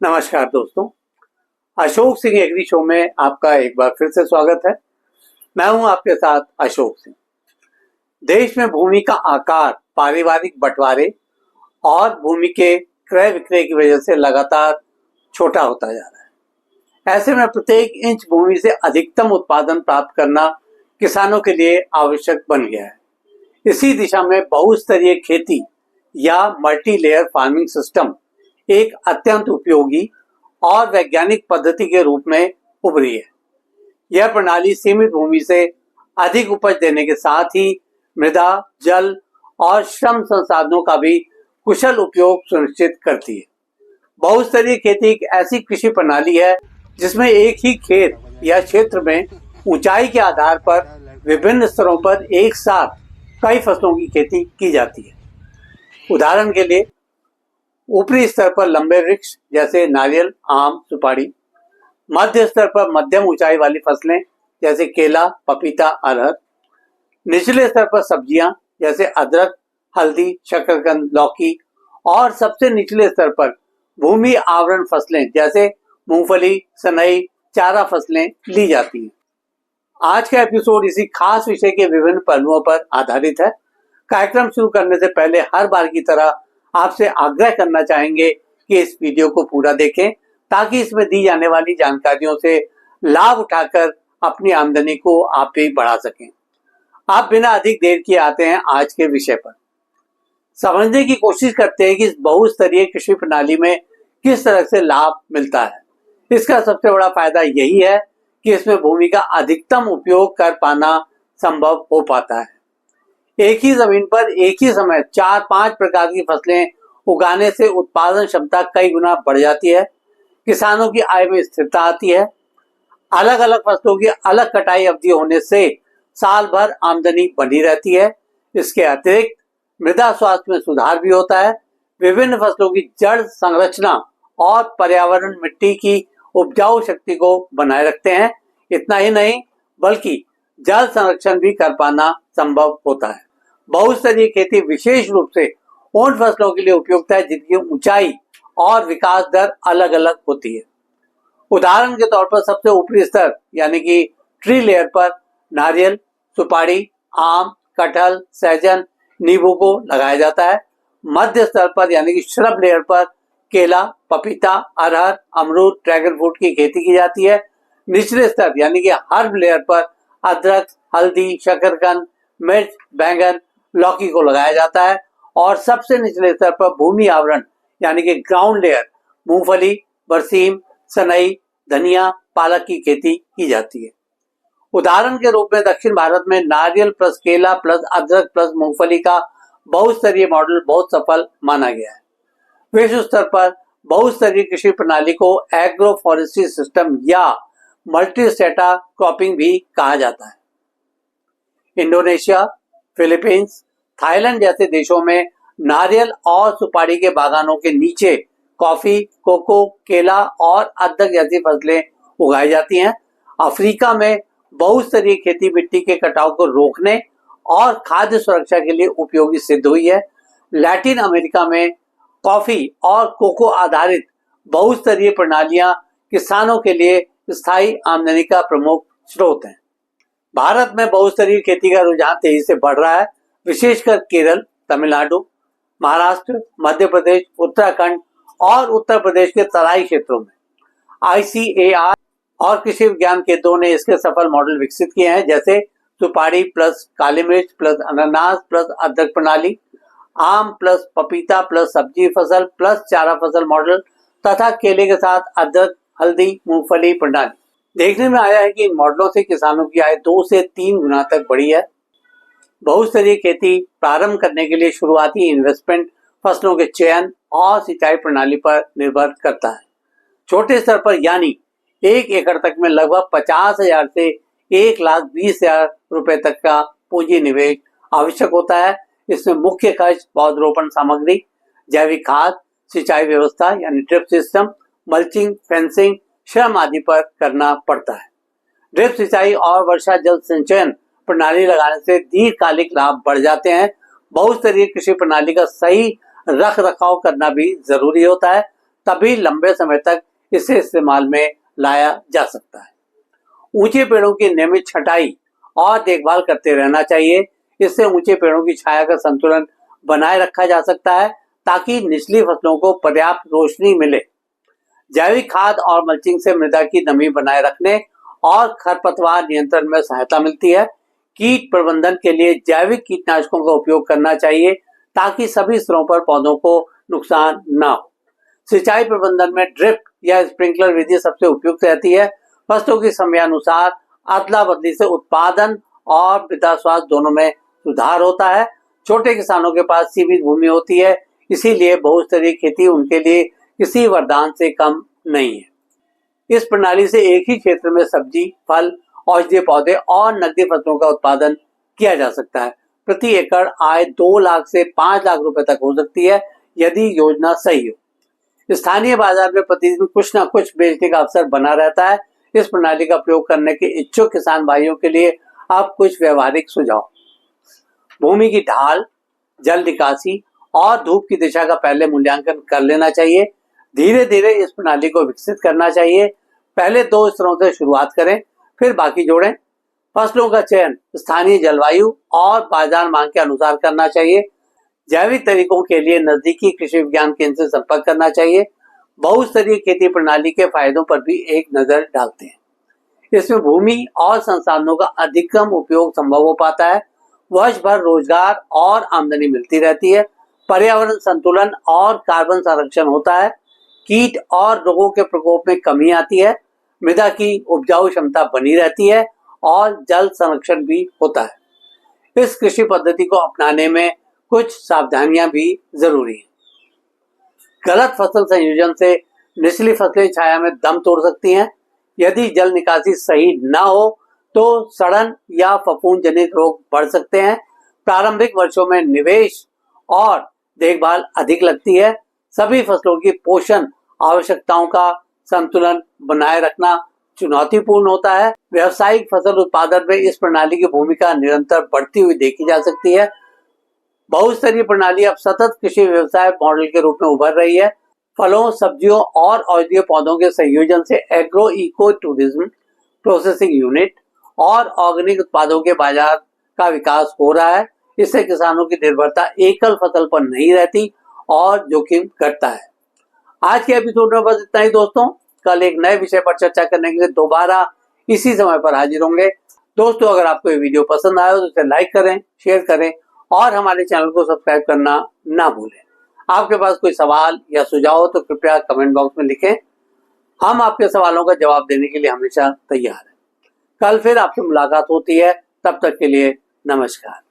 नमस्कार दोस्तों, Ashok Singh agree show में आपका एक बार फिर से स्वागत है। मैं हूं आपके साथ अशोक सिंह। देश में भूमि का आकार पारिवारिक बंटवारे और भूमि के क्रय विक्रय की वजह से लगातार छोटा होता जा रहा है। ऐसे में प्रत्येक इंच भूमि से अधिकतम उत्पादन प्राप्त करना किसानों के लिए आवश्यक बन गया है। इसी दिशा में बहुस्तरीय खेती या मल्टी लेयर फार्मिंग सिस्टम एक अत्यंत उपयोगी और वैज्ञानिक पद्धति के रूप में उभरी है। यह प्रणाली सीमित भूमि से अधिक उपज देने के साथ ही मृदा, जल और श्रम संसाधनों का भी कुशल उपयोग सुनिश्चित करती है। बहुस्तरीय खेती एक ऐसी कृषि प्रणाली है जिसमें एक ही खेत या क्षेत्र में ऊंचाई के आधार पर विभिन्न स्तरों पर एक साथ कई फसलों की खेती की जाती है। उदाहरण के लिए ऊपरी स्तर पर लंबे वृक्ष जैसे नारियल, आम, सुपारी, मध्य स्तर पर मध्यम ऊंचाई वाली फसलें जैसे केला, पपीता, अरहर, निचले स्तर पर सब्जियां जैसे अदरक, हल्दी, शकरकंद, लौकी और सबसे निचले स्तर पर भूमि आवरण फसलें जैसे मूंगफली, सनई, चारा फसलें ली जाती हैं। आज का एपिसोड इसी खास विषय के विभिन्न पहलुओं पर आधारित है। कार्यक्रम शुरू करने से पहले हर बार की तरह आपसे आग्रह करना चाहेंगे कि इस वीडियो को पूरा देखें ताकि इसमें दी जाने वाली जानकारियों से लाभ उठाकर अपनी आमदनी को आप भी बढ़ा सकें। आप बिना अधिक देर किए आते हैं आज के विषय पर। समझने की कोशिश करते हैं कि इस बहुस्तरीय कृषि प्रणाली में किस तरह से लाभ मिलता है। इसका सबसे बड़ा फायदा यही है कि इसमें भूमि का अधिकतम उपयोग कर पाना संभव हो पाता है। एक ही जमीन पर एक ही समय 4-5 प्रकार की फसलें उगाने से उत्पादन क्षमता कई गुना बढ़ जाती है। किसानों की आय में स्थिरता आती है। अलग अलग फसलों की अलग कटाई अवधि होने से साल भर आमदनी बनी रहती है। इसके अतिरिक्त मृदा स्वास्थ्य में सुधार भी होता है। विभिन्न फसलों की जड़ संरचना और पर्यावरण मिट्टी की उपजाऊ शक्ति को बनाए रखते हैं। इतना ही नहीं बल्कि जल संरक्षण भी कर पाना संभव होता है। बहुस्तरीय खेती विशेष रूप से उन फसलों के लिए उपयुक्त है जिनकी ऊंचाई और विकास दर अलग अलग होती है। उदाहरण के तौर पर सबसे ऊपरी स्तर यानी कि ट्री लेयर पर नारियल, सुपारी, आम, कटहल, सहजन, नींबू को लगाया जाता है। मध्य स्तर पर यानी कि श्रब लेयर पर केला, पपीता, अरहर, अमरूद, ड्रैगन फ्रूट की खेती की जाती है। निचले स्तर यानी कि हर्ब लेयर पर अदरक, हल्दी, शकरकंद, मिर्च, बैंगन, लौकी को लगाया जाता है। और सबसे निचले स्तर पर भूमि आवरण यानी कि ग्राउंड लेयर मूंगफली, बरसीम, सनई, धनिया, पालक की खेती की जाती है। उदाहरण के रूप में दक्षिण भारत में नारियल प्लस केला प्लस अदरक प्लस मूंगफली का बहुस्तरीय मॉडल बहुत सफल माना गया है। विश्व स्तर पर बहुस्तरीय कृषि प्रणाली को एग्रो फॉरेस्ट्री सिस्टम या मल्टी स्टेटा क्रॉपिंग भी कहा जाता है। इंडोनेशिया, फिलीपींस, थाईलैंड जैसे देशों में नारियल और सुपारी के बागानों के नीचे कॉफी, कोको, केला और अदरक जैसी फसलें उगाई जाती हैं। अफ्रीका में बहुस्तरीय खेती मिट्टी के कटाव को रोकने और खाद्य सुरक्षा के लिए उपयोगी सिद्ध हुई है। लैटिन अमेरिका में कॉफी और कोको आधारित बहुस्तरीय प्रणालियां किसानों के लिए स्थायी आमदनी का प्रमुख स्रोत हैं। भारत में बहुस्तरीय खेती का रुझान तेजी से बढ़ रहा है, विशेषकर केरल, तमिलनाडु, महाराष्ट्र, मध्य प्रदेश, उत्तराखंड और उत्तर प्रदेश के तराई क्षेत्रों में। ICAR और कृषि विज्ञान केंद्रों ने इसके सफल मॉडल विकसित किए हैं, जैसे सुपारी प्लस काली मिर्च प्लस अनानास प्लस अदरक प्रणाली, आम प्लस पपीता प्लस सब्जी फसल प्लस चारा फसल मॉडल तथा केले के साथ अदरक, हल्दी, मूंगफली प्रणाली। देखने में आया है कि इन मॉडलों से किसानों की आय 2 से 3 गुना तक बढ़ी है। बहुस्तरीय खेती प्रारंभ करने के लिए शुरुआती इन्वेस्टमेंट फसलों के चयन और सिंचाई प्रणाली पर निर्भर करता है। छोटे स्तर पर यानी 1 एकड़ तक में लगभग 50,000 से 1,20,000 रुपए तक का पूंजी निवेश आवश्यक होता है। इसमें मुख्य खर्च पौधरोपण सामग्री, जैविक खाद, सिंचाई व्यवस्था यानी ड्रिप सिस्टम, मल्चिंग, फेंसिंग, श्रम आदि पर करना पड़ता है। ड्रिप सिंचाई और वर्षा जल संचयन प्रणाली लगाने से दीर्घकालिक लाभ बढ़ जाते हैं। बहुस्तरीय कृषि प्रणाली का सही रख रखाव करना भी जरूरी होता है तभी लंबे समय तक इसे इस्तेमाल में लाया जा सकता है। ऊंचे पेड़ों की नियमित छटाई और देखभाल करते रहना चाहिए। इससे ऊंचे पेड़ों की छाया का संतुलन बनाए रखा जा सकता है ताकि निचली फसलों को पर्याप्त रोशनी मिले। जैविक खाद और मल्चिंग से मृदा की नमी बनाए रखने और खरपतवार नियंत्रण में सहायता मिलती है। कीट प्रबंधन के लिए जैविक कीटनाशकों का उपयोग करना चाहिए ताकि सभी स्तरों पर पौधों को नुकसान न हो। सिंचाई प्रबंधन में ड्रिप या स्प्रिंकलर विधि सबसे उपयुक्त रहती है। फसलों की समयानुसार अदला बदली से उत्पादन और मृदा स्वास्थ्य दोनों में सुधार होता है। छोटे किसानों के पास सीमित भूमि होती है, इसीलिए बहुस्तरीय खेती उनके लिए किसी वरदान से कम नहीं है। इस प्रणाली से एक ही क्षेत्र में सब्जी, फल, औषधीय पौधे और नकदी फसलों का उत्पादन किया जा सकता है। प्रति एकड़ आय 2 लाख से 5 लाख रुपए तक हो सकती है यदि योजना सही हो। स्थानीय बाजार में प्रतिदिन कुछ न कुछ बेचने का अवसर बना रहता है। इस प्रणाली का प्रयोग करने के इच्छुक किसान भाइयों के लिए अब कुछ व्यवहारिक सुझाव। भूमि की ढाल, जल निकासी और धूप की दिशा का पहले मूल्यांकन कर लेना चाहिए। धीरे धीरे इस प्रणाली को विकसित करना चाहिए। पहले 2 स्तरों से शुरुआत करें, फिर बाकी जोड़ें। फसलों का चयन स्थानीय जलवायु और बाजार मांग के अनुसार करना चाहिए। जैविक तरीकों के लिए नजदीकी कृषि विज्ञान केंद्र से संपर्क करना चाहिए। बहुस्तरीय खेती प्रणाली के फायदों पर भी एक नजर डालते हैं। इसमें भूमि और संसाधनों का अधिकतम उपयोग संभव हो पाता है। वर्ष भर रोजगार और आमदनी मिलती रहती है। पर्यावरण संतुलन और कार्बन संरक्षण होता है। कीट और रोगों के प्रकोप में कमी आती है। मृदा की उपजाऊ क्षमता बनी रहती है और जल संरक्षण भी होता है। इस कृषि पद्धति को अपनाने में कुछ सावधानियां भी जरूरी है। गलत फसल संयोजन से निचली फसलें छाया में दम तोड़ सकती हैं। यदि जल निकासी सही न हो तो सड़न या फफूंद जनित रोग बढ़ सकते हैं। प्रारंभिक वर्षों में निवेश और देखभाल अधिक लगती है। सभी फसलों की पोषण आवश्यकताओं का संतुलन बनाए रखना चुनौतीपूर्ण होता है। व्यावसायिक फसल उत्पादन में इस प्रणाली की भूमिका निरंतर बढ़ती हुई देखी जा सकती है। बहुस्तरीय प्रणाली अब सतत कृषि व्यवसाय मॉडल के रूप में उभर रही है। फलों, सब्जियों और औषधीय पौधों के संयोजन से agro eco tourism, processing unit और ऑर्गेनिक उत्पादों के बाजार का विकास हो रहा है। इससे किसानों की निर्भरता एकल फसल पर नहीं रहती और जोखिम घटता है। आज के एपिसोड में बस इतना ही दोस्तों। कल एक नए विषय पर चर्चा करने के लिए दोबारा इसी समय पर हाजिर होंगे। दोस्तों, अगर आपको ये वीडियो पसंद आया तो इसे लाइक करें, शेयर करें और हमारे चैनल को सब्सक्राइब करना ना भूलें। आपके पास कोई सवाल या सुझाव हो तो कृपया कमेंट बॉक्स में लिखें। हम आपके सवालों का जवाब देने के लिए हमेशा तैयार हैं। कल फिर आपसे मुलाकात होती है। तब तक के लिए नमस्कार।